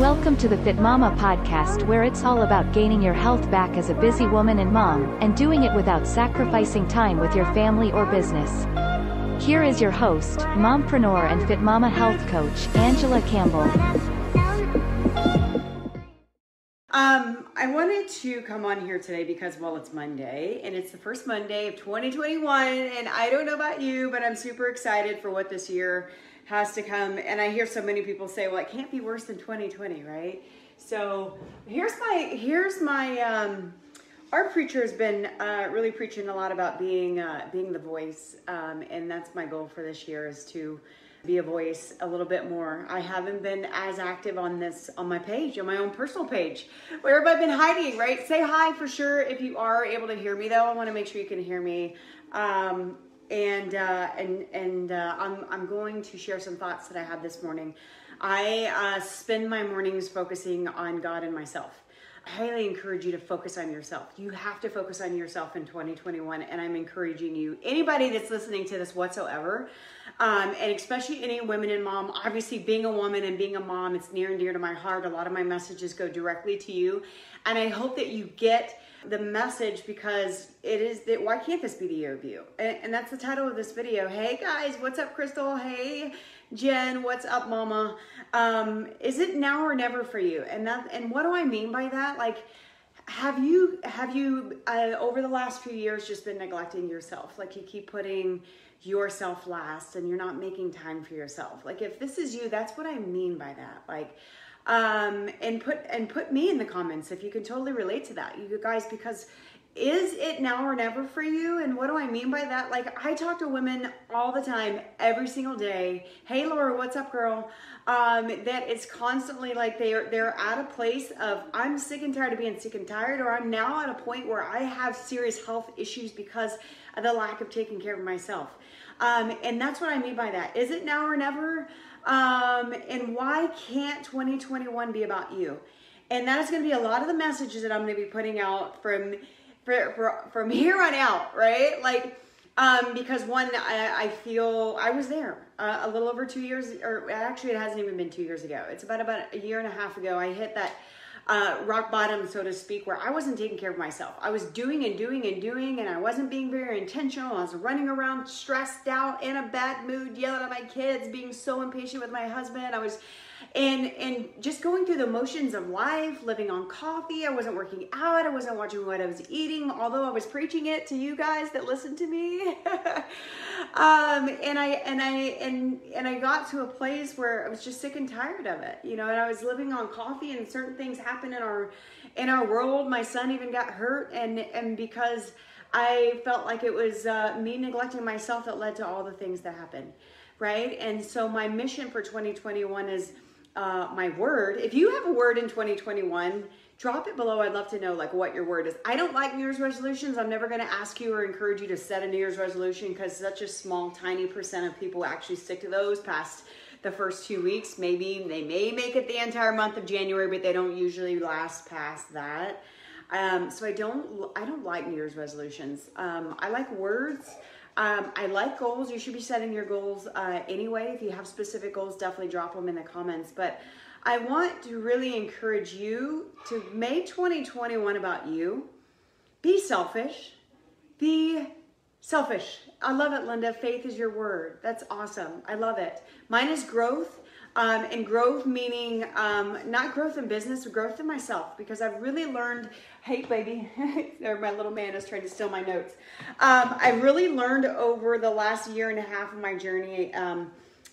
Welcome to the Fit Mama podcast, where it's all about gaining your health back as a busy woman and mom, and doing it without sacrificing time with your family or business. Here is your host, mompreneur and Fit Mama health coach, Angela Campbell. I wanted to come on here today because, well, it's Monday, and it's the first Monday of 2021, and I don't know about you, but I'm super excited for what this year has to come. And I hear so many people say, well, it can't be worse than 2020, right? So here's my our preacher has been really preaching a lot about being the voice, and that's my goal for this year, is to be a voice a little bit more. I haven't been as active on my page, on my own personal page. Where have I been hiding, right? Say hi for sure if you are able to hear me, though. I want to make sure you can hear me. I'm going to share some thoughts that I had this morning. I spend my mornings focusing on God and myself. I highly encourage you to focus on yourself. You have to focus on yourself in 2021, and I'm encouraging you, anybody that's listening to this whatsoever, and especially any women and mom. Obviously, being a woman and being a mom, it's near and dear to my heart. A lot of my messages go directly to you, and I hope that you get the message, because it is that, why can't this be the year of you? And that's the title of this video. Hey guys, what's up, Crystal? Hey Jen, what's up, Mama? Is it now or never for you? And what do I mean by that? Like, have you over the last few years just been neglecting yourself? Like, you keep putting yourself last and you're not making time for yourself. Like, if this is you, that's what I mean by that. Like, and put me in the comments if you can totally relate to that, you guys, because is it now or never for you? And what do I mean by that? Like, I talk to women all the time, every single day. Hey Laura, what's up, girl? That it's constantly like they're at a place of, I'm sick and tired of being sick and tired, or I'm now at a point where I have serious health issues because of the lack of taking care of myself. And that's what I mean by that. Is it now or never? And why can't 2021 be about you? And that is going to be a lot of the messages that I'm going to be putting out from here on out, right? Like, because one, I feel I was there a little over 2 years, or actually it hasn't even been 2 years ago. It's about a year and a half ago. I hit that rock bottom, so to speak, where I wasn't taking care of myself. I was doing, and I wasn't being very intentional. I was running around stressed out, in a bad mood, yelling at my kids, being so impatient with my husband. I was and just going through the motions of life, living on coffee. I wasn't working out. I wasn't watching what I was eating, although I was preaching it to you guys that listen to me. And I got to a place where I was just sick and tired of it, you know, and I was living on coffee, and certain things happened in our world. My son even got hurt, and because I felt like it was me neglecting myself that led to all the things that happened, right? And so my mission for 2021 is my word. If you have a word in 2021, drop it below. I'd love to know like what your word is. I don't like New Year's resolutions. I'm never going to ask you or encourage you to set a New Year's resolution, because such a small, tiny percent of people actually stick to those past the first 2 weeks. Maybe they may make it the entire month of January, but they don't usually last past that. So I don't like New Year's resolutions. I like words. I like goals. You should be setting your goals anyway. If you have specific goals, definitely drop them in the comments. But I want to really encourage you to make 2021 about you. Be selfish. Be selfish. I love it, Linda. Faith is your word. That's awesome. I love it. Mine is growth. And growth meaning not growth in business, but growth in myself, because I've really learned, hey baby, there my little man is trying to steal my notes. I've really learned over the last year and a half of my journey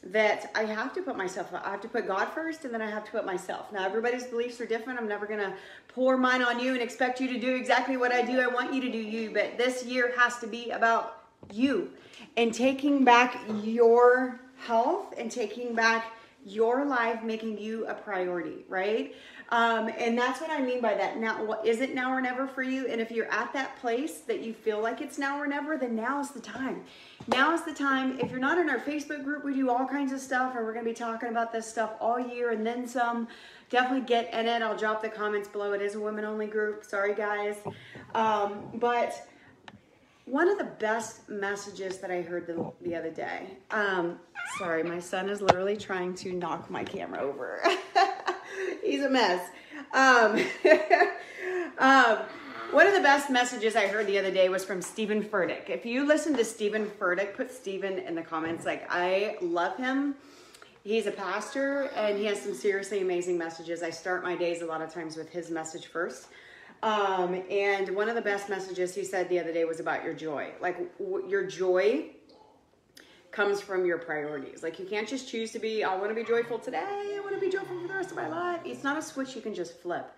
that I have to put myself, I have to put God first, and then I have to put myself. Now everybody's beliefs are different. I'm never going to pour mine on you and expect you to do exactly what I do. I want you to do you, but this year has to be about you and taking back your health and taking back your life, making you a priority, right? And that's what I mean by that. Now, is it now or never for you? And if you're at that place that you feel like it's now or never, then now is the time. Now is the time. If you're not in our Facebook group, we do all kinds of stuff, and we're going to be talking about this stuff all year and then some. Definitely get in it. I'll drop the comments below. It is a women-only group. Sorry, guys. But one of the best messages that I heard the other day, sorry, my son is literally trying to knock my camera over. He's a mess. One of the best messages I heard the other day was from Stephen Furtick. If you listen to Stephen Furtick, put Stephen in the comments. Like, I love him. He's a pastor, and he has some seriously amazing messages. I start my days a lot of times with his message first. And one of the best messages he said the other day was about your joy. Like, your joy comes from your priorities. Like, you can't just choose to be, I want to be joyful today, I want to be joyful for the rest of my life. It's not a switch you can just flip.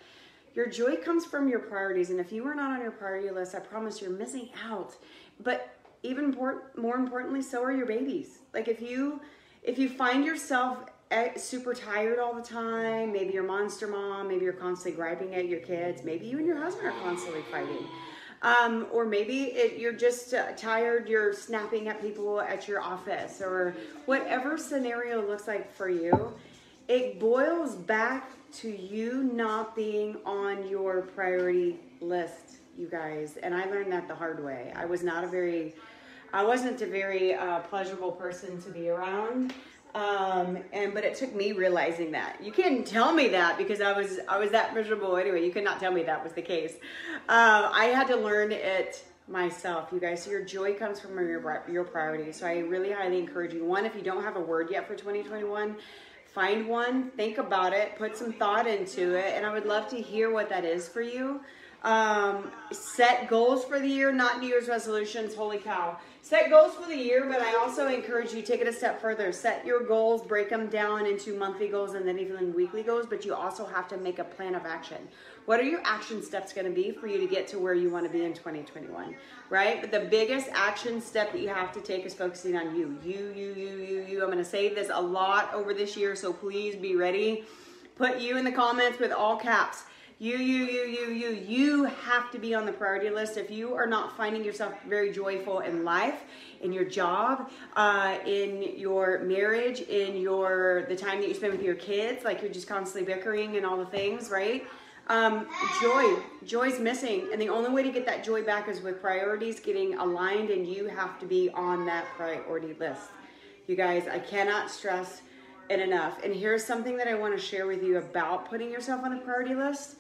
Your joy comes from your priorities, and if you are not on your priority list, I promise you're missing out. But even more importantly, so are your babies. Like, if you find yourself super tired all the time, maybe you're monster mom, maybe you're constantly griping at your kids, maybe you and your husband are constantly fighting. Or maybe you're just tired, you're snapping at people at your office, or whatever scenario looks like for you, it boils back to you not being on your priority list, you guys. And I learned that the hard way. I wasn't a very pleasurable person to be around. But it took me realizing that. You can't tell me that because I was that miserable anyway. You cannot tell me that was the case. I had to learn it myself, you guys. So your joy comes from your priorities. So I really highly encourage you. One, if you don't have a word yet for 2021, find one, think about it, put some thought into it, and I would love to hear what that is for you. Set goals for the year, not New Year's resolutions. Holy cow. Set goals for the year, but I also encourage you, take it a step further. Set your goals, break them down into monthly goals and then even weekly goals, but you also have to make a plan of action. What are your action steps going to be for you to get to where you want to be in 2021, right? But the biggest action step that you have to take is focusing on you. You. I'm going to say this a lot over this year, so please be ready. Put you in the comments with all caps. You have to be on the priority list. If you are not finding yourself very joyful in life, in your job, in your marriage, in the time that you spend with your kids, like you're just constantly bickering and all the things, right? Joy's missing. And the only way to get that joy back is with priorities getting aligned, and you have to be on that priority list. You guys, I cannot stress it enough. And here's something that I want to share with you about putting yourself on a priority list.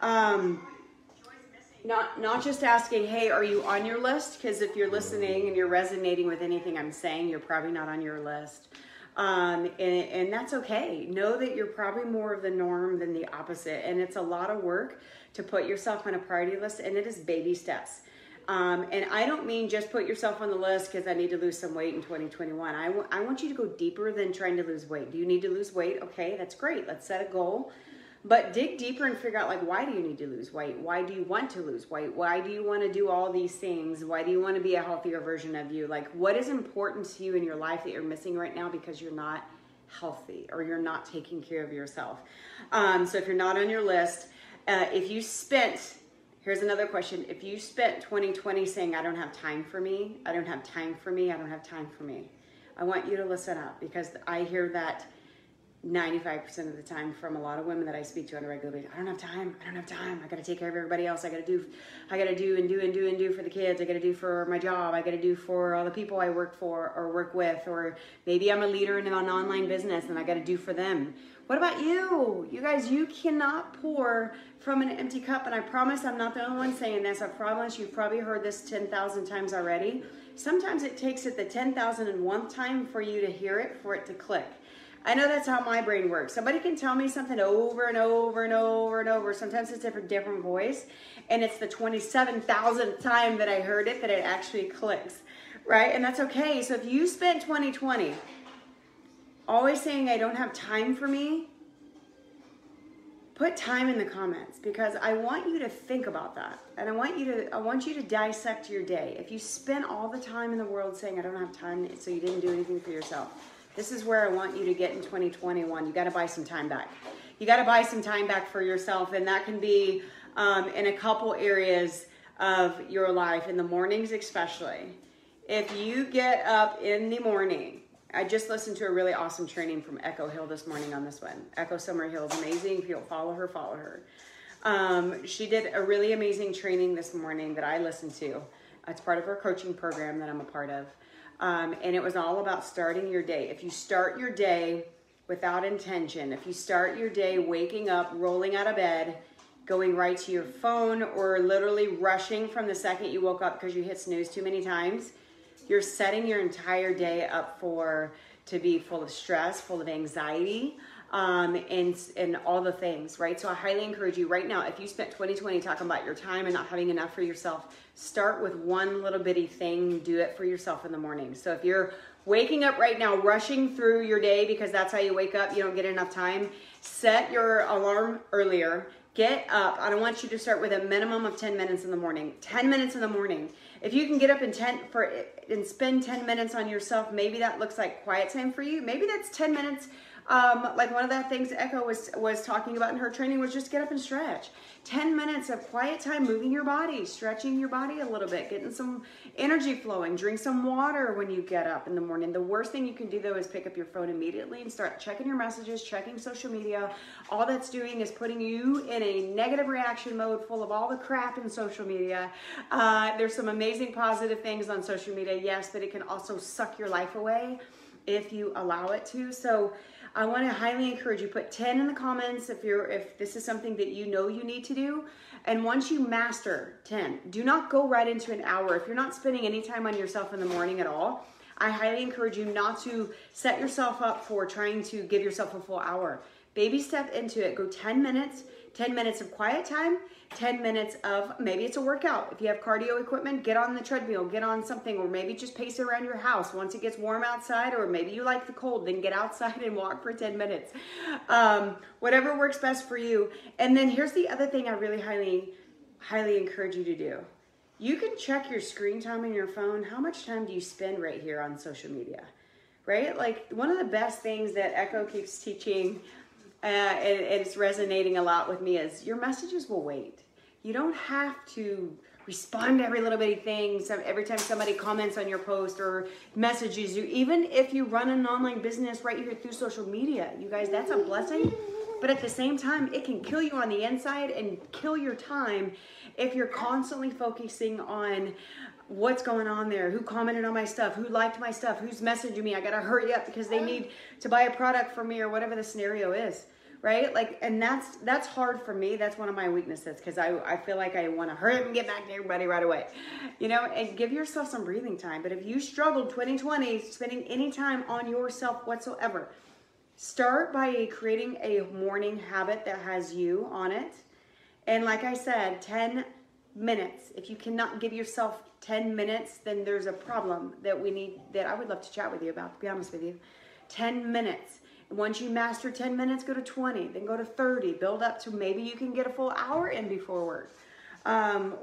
Not just asking, hey, are you on your list? Because if you're listening and you're resonating with anything I'm saying, you're probably not on your list. And that's okay. Know that you're probably more of the norm than the opposite. And it's a lot of work to put yourself on a priority list, and it is baby steps. And I don't mean just put yourself on the list because I need to lose some weight in 2021. I want you to go deeper than trying to lose weight. Do you need to lose weight? Okay, that's great. Let's set a goal. But dig deeper and figure out, like, why do you need to lose weight? Why do you want to lose weight? Why do you want to do all these things? Why do you want to be a healthier version of you? Like, what is important to you in your life that you're missing right now because you're not healthy or you're not taking care of yourself? So if you're not on your list, here's another question. If you spent 2020 saying, I don't have time for me, I don't have time for me, I don't have time for me, I want you to listen up, because I hear that 95% of the time from a lot of women that I speak to on a regular basis. I don't have time. I got to take care of everybody else. I got to do for the kids. I got to do for my job. I got to do for all the people I work for or work with, or maybe I'm a leader in an online business and I got to do for them. What about you? You guys, you cannot pour from an empty cup. And I promise I'm not the only one saying this. I promise you've probably heard this 10,000 times already. Sometimes it takes it the 10,001th time for you to hear it, for it to click. I know that's how my brain works. Somebody can tell me something over and over and over and over. Sometimes it's a different voice. And it's the 27,000th time that I heard it that it actually clicks, right? And that's okay. So if you spent 2020 always saying, I don't have time for me, put time in the comments, because I want you to think about that. And I want you to dissect your day. If you spent all the time in the world saying, I don't have time, so you didn't do anything for yourself, this is where I want you to get in 2021. You got to buy some time back. You got to buy some time back for yourself. And that can be in a couple areas of your life, in the mornings especially. If you get up in the morning, I just listened to a really awesome training from Echo Hill this morning on this one. Echo Summerhill is amazing. If you don't follow her, follow her. She did a really amazing training this morning that I listened to. It's part of her coaching program that I'm a part of. And it was all about starting your day. If you start your day without intention, if you start your day waking up, rolling out of bed, going right to your phone, or literally rushing from the second you woke up because you hit snooze too many times, you're setting your entire day up to be full of stress, full of anxiety, and all the things, right? So I highly encourage you right now, if you spent 2020 talking about your time and not having enough for yourself, start with one little bitty thing, do it for yourself in the morning. So if you're waking up right now, rushing through your day because that's how you wake up, you don't get enough time, set your alarm earlier. Get up. I don't want you to start with a minimum of 10 minutes in the morning. 10 minutes in the morning. If you can get up and spend 10 minutes on yourself, maybe that looks like quiet time for you. Maybe that's 10 minutes. Like one of the things Echo was talking about in her training was just get up and stretch. 10 minutes of quiet time, moving your body, stretching your body a little bit, getting some energy flowing. Drink some water when you get up in the morning. The worst thing you can do though is pick up your phone immediately and start checking your messages, checking social media. All that's doing is putting you in a negative reaction mode full of all the crap in social media. There's some amazing positive things on social media, yes, but it can also suck your life away if you allow it to. So I want to highly encourage you, put 10 in the comments if this is something that you know you need to do. And once you master 10, do not go right into an hour. If you're not spending any time on yourself in the morning at all, I highly encourage you not to set yourself up for trying to give yourself a full hour. Baby step into it. Go 10 minutes of quiet time, 10 minutes of, maybe it's a workout. If you have cardio equipment, get on the treadmill, get on something, or maybe just pace around your house once it gets warm outside, or maybe you like the cold, then get outside and walk for 10 minutes. Whatever works best for you. And then here's the other thing I really highly encourage you to do. You can check your screen time on your phone. How much time do you spend right here on social media, right? Like one of the best things that Echo keeps teaching, and it's resonating a lot with me, is your messages will wait. You don't have to respond to every little bitty thing. So every time somebody comments on your post or messages you, even if you run an online business right here through social media, you guys, that's a blessing. But at the same time, it can kill you on the inside and kill your time if you're constantly focusing on what's going on there, who commented on my stuff, who liked my stuff, who's messaging me, I gotta hurry up because they need to buy a product from me, or whatever the scenario is. Right? Like, and that's hard for me. That's one of my weaknesses, because I feel like I want to hurry up and get back to everybody right away. You know, and give yourself some breathing time. But if you struggled 2020 spending any time on yourself whatsoever, start by creating a morning habit that has you on it. And like I said, 10 minutes. If you cannot give yourself 10 minutes, then there's a problem that I would love to chat with you about, to be honest with you. 10 minutes. Once you master 10 minutes, go to 20, then go to 30, build up to maybe you can get a full hour in before work,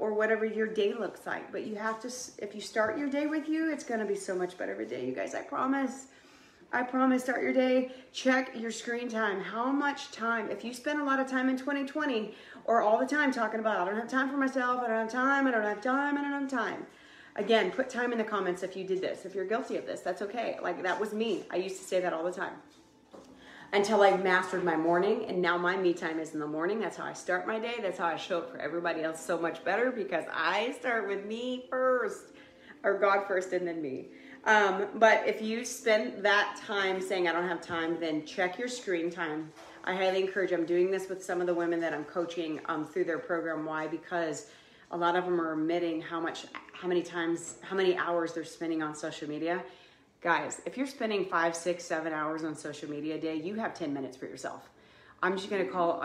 or whatever your day looks like. But you have to, if you start your day with you, it's going to be so much better every day, you guys. I promise. Start your day, check your screen time. How much time, if you spend a lot of time in 2020 or all the time talking about, I don't have time for myself, I don't have time, I don't have time, I don't have time. Again, put time in the comments if you did this. If you're guilty of this, that's okay. Like, that was me. I used to say that all the time. Until I mastered my morning, and now my me time is in the morning. That's how I start my day. That's how I show up for everybody else so much better, because I start with me first, or God first and then me. But if you spend that time saying I don't have time, then check your screen time. I highly encourage, I'm doing this with some of the women that I'm coaching through their program. Why? Because a lot of them are admitting how many hours they're spending on social media. Guys, if you're spending 5, 6, 7 hours on social media a day, you have 10 minutes for yourself. I'm just going to call,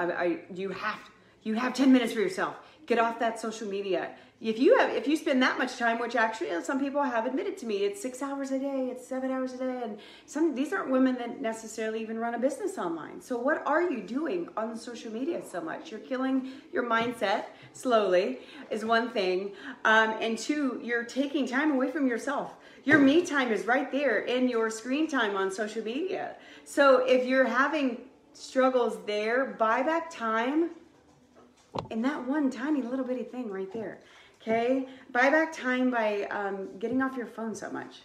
you have 10 minutes for yourself. Get off that social media. If you spend that much time, which actually some people have admitted to me, it's 6 hours a day, it's 7 hours a day. And these aren't women that necessarily even run a business online. So what are you doing on social media so much? You're killing your mindset slowly is one thing. And two, you're taking time away from yourself. Your me time is right there in your screen time on social media. So if you're having struggles there, buy back time in that one tiny little bitty thing right there. Okay? Buy back time by getting off your phone so much.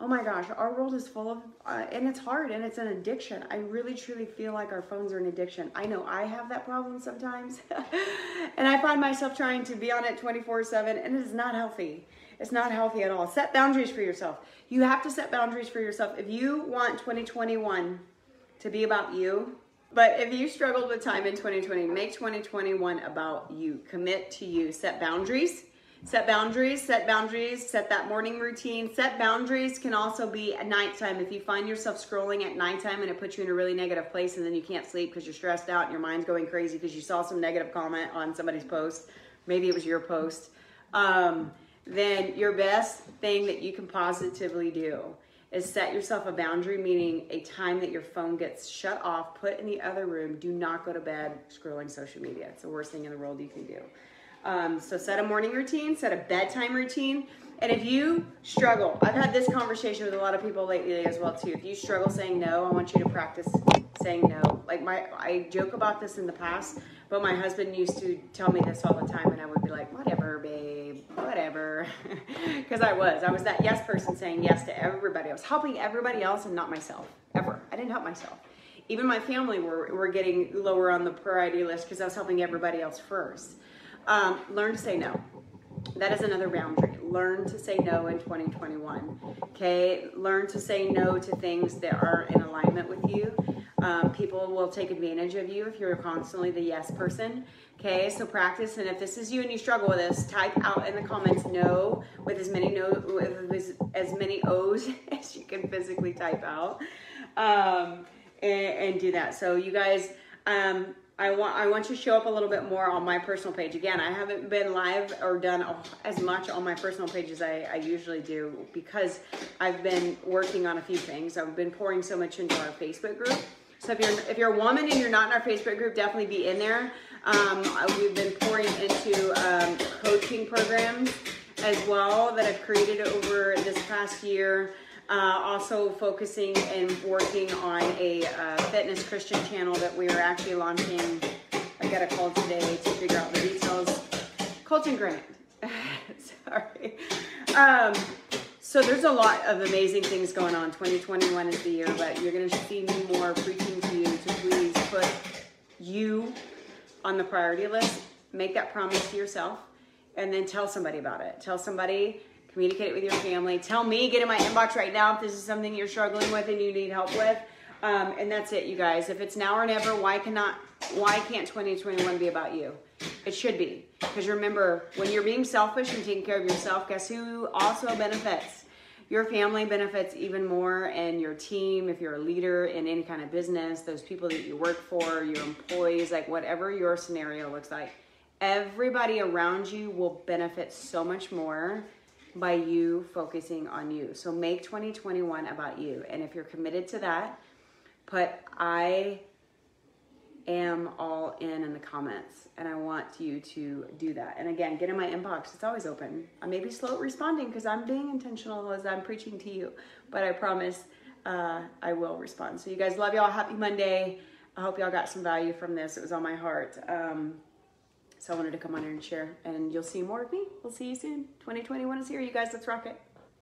Oh my gosh, our world is full of, and it's hard, and it's an addiction. I really truly feel like our phones are an addiction. I know I have that problem sometimes. And I find myself trying to be on it 24/7, and it is not healthy. It's not healthy at all. Set boundaries for yourself. You have to set boundaries for yourself. If you want 2021 to be about you. But if you struggled with time in 2020, make 2021 about you. Commit to you. Set boundaries. Set boundaries, set boundaries, set that morning routine. Set boundaries can also be at nighttime. If you find yourself scrolling at nighttime and it puts you in a really negative place and then you can't sleep because you're stressed out and your mind's going crazy because you saw some negative comment on somebody's post, maybe it was your post, then your best thing that you can positively do is set yourself a boundary, meaning a time that your phone gets shut off, put in the other room. Do not go to bed scrolling social media. It's the worst thing in the world you can do. So set a morning routine, set a bedtime routine. And if you struggle, I've had this conversation with a lot of people lately as well too. If you struggle saying no, I want you to practice saying no. Like I joke about this in the past, but my husband used to tell me this all the time and I would be like, whatever, babe, whatever. Because I was that yes person saying yes to everybody. I was helping everybody else and not myself, ever. I didn't help myself. Even my family were getting lower on the priority list because I was helping everybody else first. Learn to say no. That is another boundary. Learn to say no in 2021. Okay? Learn to say no to things that are in alignment with you. People will take advantage of you if you're constantly the yes person. Okay? So practice, and if this is you and you struggle with this, type out in the comments no with as many O's as you can physically type out. And do that. So you guys, I want you to show up a little bit more on my personal page. Again, I haven't been live or done as much on my personal page as I usually do because I've been working on a few things. I've been pouring so much into our Facebook group. So if you're a woman and you're not in our Facebook group, definitely be in there. We've been pouring into coaching programs as well that I've created over this past year. Also focusing and working on a fitness Christian channel that we are actually launching. I got a call today to figure out the details. Colton Grant. Sorry. So there's a lot of amazing things going on. 2021 is the year, but you're going to see me more preaching to you to please put you on the priority list. Make that promise to yourself and then tell somebody about it. Tell somebody. Communicate it with your family. Tell me, get in my inbox right now if this is something you're struggling with and you need help with. And that's it, you guys. If it's now or never, why can't 2021 be about you? It should be. Because remember, when you're being selfish and taking care of yourself, guess who also benefits? Your family benefits even more, and your team, if you're a leader in any kind of business, those people that you work for, your employees, like whatever your scenario looks like, everybody around you will benefit so much more by you focusing on you. So make 2021 about you. And if you're committed to that, put I am all in the comments. And I want you to do that. And again, get in my inbox. It's always open. I may be slow at responding because I'm being intentional as I'm preaching to you. But I promise I will respond. So you guys, love y'all. Happy Monday. I hope y'all got some value from this. It was on my heart. So I wanted to come on here and share, and you'll see more of me. We'll see you soon. 2021 is here, you guys. Let's rock it.